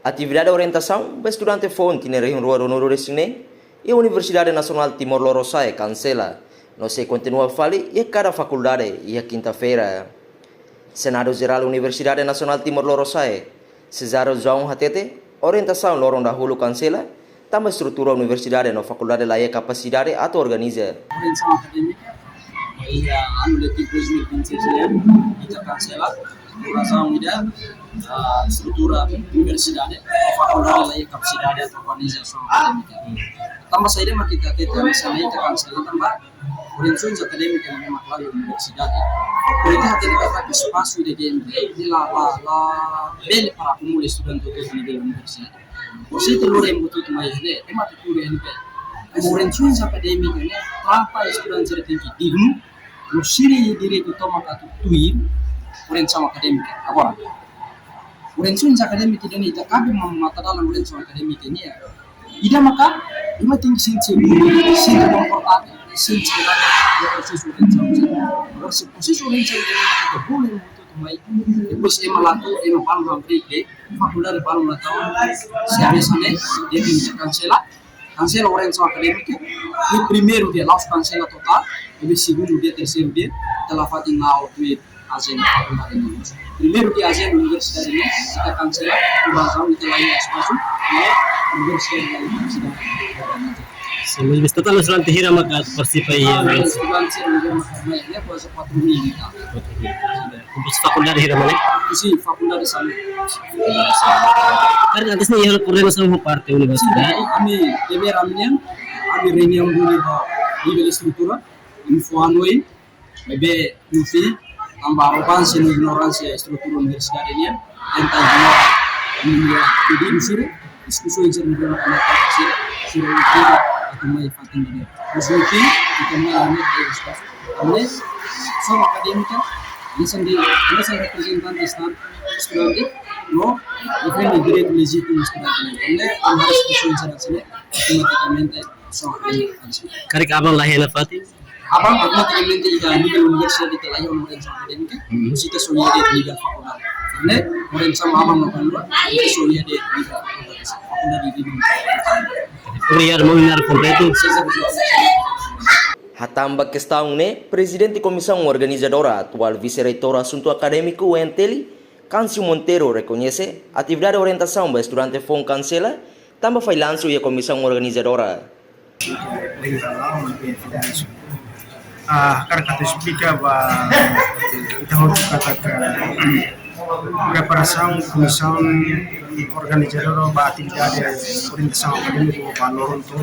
Atividade de orientação para estudante fonte na região rural do Noroeste e a Universidade Nacional Timor-Leste cancela. Não se continua a falar e cada faculdade e a quinta-feira. Senado Geral da Universidade Nacional Timor-Leste, Cesaro João Hatete, orientação lorong dahulu cancela, também estrutura a universidade na faculdade lá e capacidade atau organiza. Orientação acadêmica, aí ano letivo 2026 kita cancela, razão ida estrutura universidade, faculdade lá e capacidade atau organização acadêmica. Tambah saída mas kita misalnya kita cancela tambah orientação acadêmica na mesma classe universidade. Kita hati kata espaço de game de lá bem para acumular estudante do nível universidade. Você tem lore muito mais né, é uma tudo ele orientação acadêmica né, para estudante tem que digno, o siri direito toma katu tuir orientação acadêmica. Agora, orientação acadêmica ini tak kabe mata dalam orientação acadêmica ini ya. Ida maka ima tinggi sensi komportasi sensi dalam proses orientação. Proses orientação kita boleh untuk mai. Depois ema lato ema palu ambrike faculdade palu lato. Seharusnya dia bisa cancela orientação acadêmica. No primeiro dia laos cancela total, no segundo dia, terceiro dia, telah fatin now with agenda faculdade ini. Primeiro dia agenda universidade ini kita cancela, razão kita lain espaço, universidade lain. Mas visto total estudante hira maka participa ya. Estudante hira maka ya kuasa 4.000 kita. Kumpul fakuldade hira mana? Isi fakuldade sama. Karena antes ni hira koordinasi sama parte universidade. Kami deber aminan, kami reunião dulu di nível estrutura, info anoi, bebe nufi, tambah arrogansi dan ignoransi estrutura universidade ini, tentang jadi unsur diskusi yang sering dilakukan sudah tidak atau mai fatin ini. Usul kita mai di espaço. Kami sama akademika, lisan representan estudante, no defende direito legítimo estudante. Kami harus diskusi yang sering automaticamente sama akademika. Karik abang lahir fatin. Abang automaticamente ida nível universidade de lahir orientação acadêmica, kita soalnya dia nível faculdade. Karena orientação abang no kanwa, kita soalnya dia nível faculdade di Kuriar mengenar completo. Hatamba questão presidente comissão organizadora, atual vice-reitor assunto acadêmico UNTELI, Câncio Monteiro reconhece atividade de orientação para estudante FON cancela, também foi lanço e a comissão organizadora. Karena kata explica kita harus katakan preparação comissão organizadora para atividade orientação acadêmica para Loronto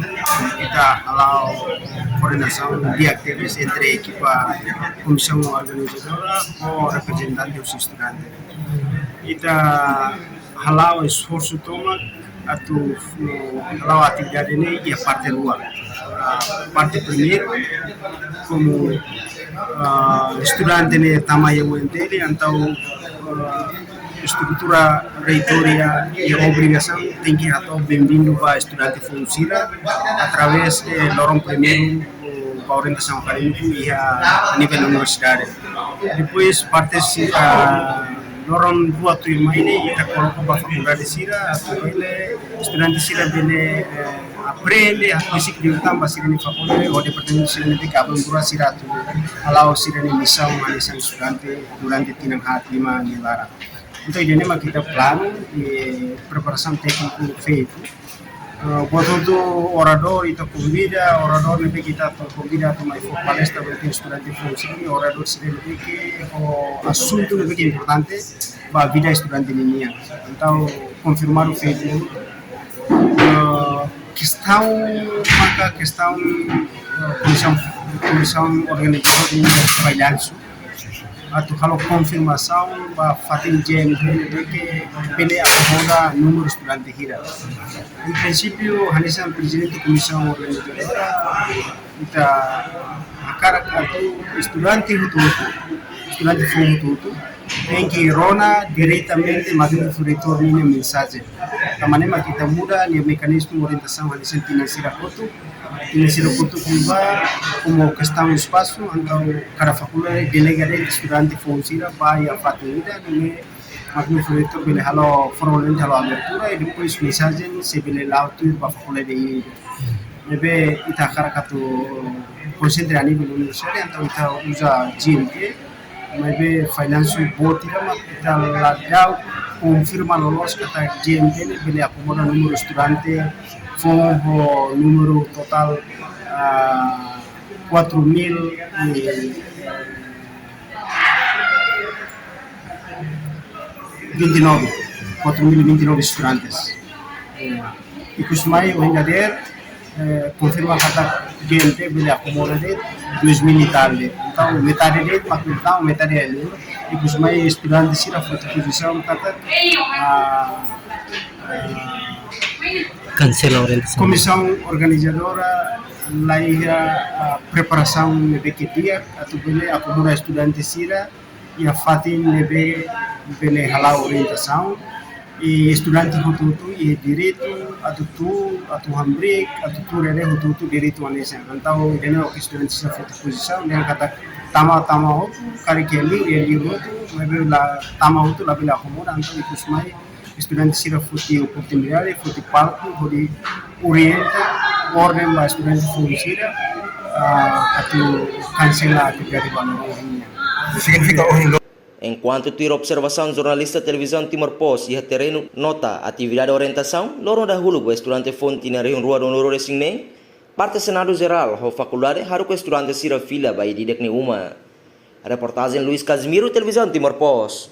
kita halau coordenação de atividades entre equipa comissão organizadora ou representante dos estudantes kita halau esforço toma atau halau atividade ini ya parte luar parte primeiro como estudante ne tamanho dele então estrutura reitoria e obrigação tem que atau bem-vindo para estudante funcira através de lorong primeiro para orientação acadêmica e a nível universidade depois parte lorong dua tu ini kita coloca para faculdade sira atau ele estudante sira bene aprende a basic de tambah sira ni faculdade ou departamento sira ni que abang dura sira tu alau sira ni missão analisar estudante durante tinang hat 5 nilara. Então ini mah kita plano de preparação técnica feito. Quando do orador itu convida orador lebih kita convida para mais palestra para estudante funcionário orador sira lebih que o assunto lebih importante para a vida estudante ini. Então confirmar o feito. Questão comissão organizadora ini vai lanço atau kalau confirmação para fatin jen que pele acomoda número estudante hira. Em princípio, hanya presidente comissão organizadora kita akar atau estudante fundo tem que rona diretamente magno reitor minha mensagem. Tamanema kita muda ni mecanismo orientação hanya financeira foto como questão do espaço, então cada faculdade delega de estudante funcira para a faculdade Magno proyecto bele halo formalmente halo abertura e depois mensagem se bele lauto para faculdade de maybe ita karakatu concentre a nível universitário então ita usa GMT maybe financial board ita ladau confirma lolos kata GMT ne bele acomoda número estudante foi o número total 4.029 estudantes. E costumai o engader confirma kata GMT bele acomoda de 2.000 e tal. Então metade dele, então metade dele. E costumai estudantes sira foto posição kata Cancela a orientação. comissão organizadora lá a preparação de que dia atau bele acomoda estudantes sira e a fatin nebe bele halau orientação e estudante hututu e direito atu hambrik atu rene hututu direito anesa então ele o estudante sira foto posição dia kata tama hutu kari keli ele hutu nebe la tama hutu la bele acomoda então itu semai estudante sira foto oportunidade foto palco foto orienta ordem ba estudante foto sira atu cancela atividade valorosa. Significa o Enquanto tira observação jornalista televisão Timor Post e terreno nota atividade de orientação, lorong dahulu o estudante fonte na reunião rua do Noro Singne, parte Senado Geral da faculdade haru ko estudante sira fila bai didek ni uma. Reportagem Luiz Casimiro, televisão Timor Post.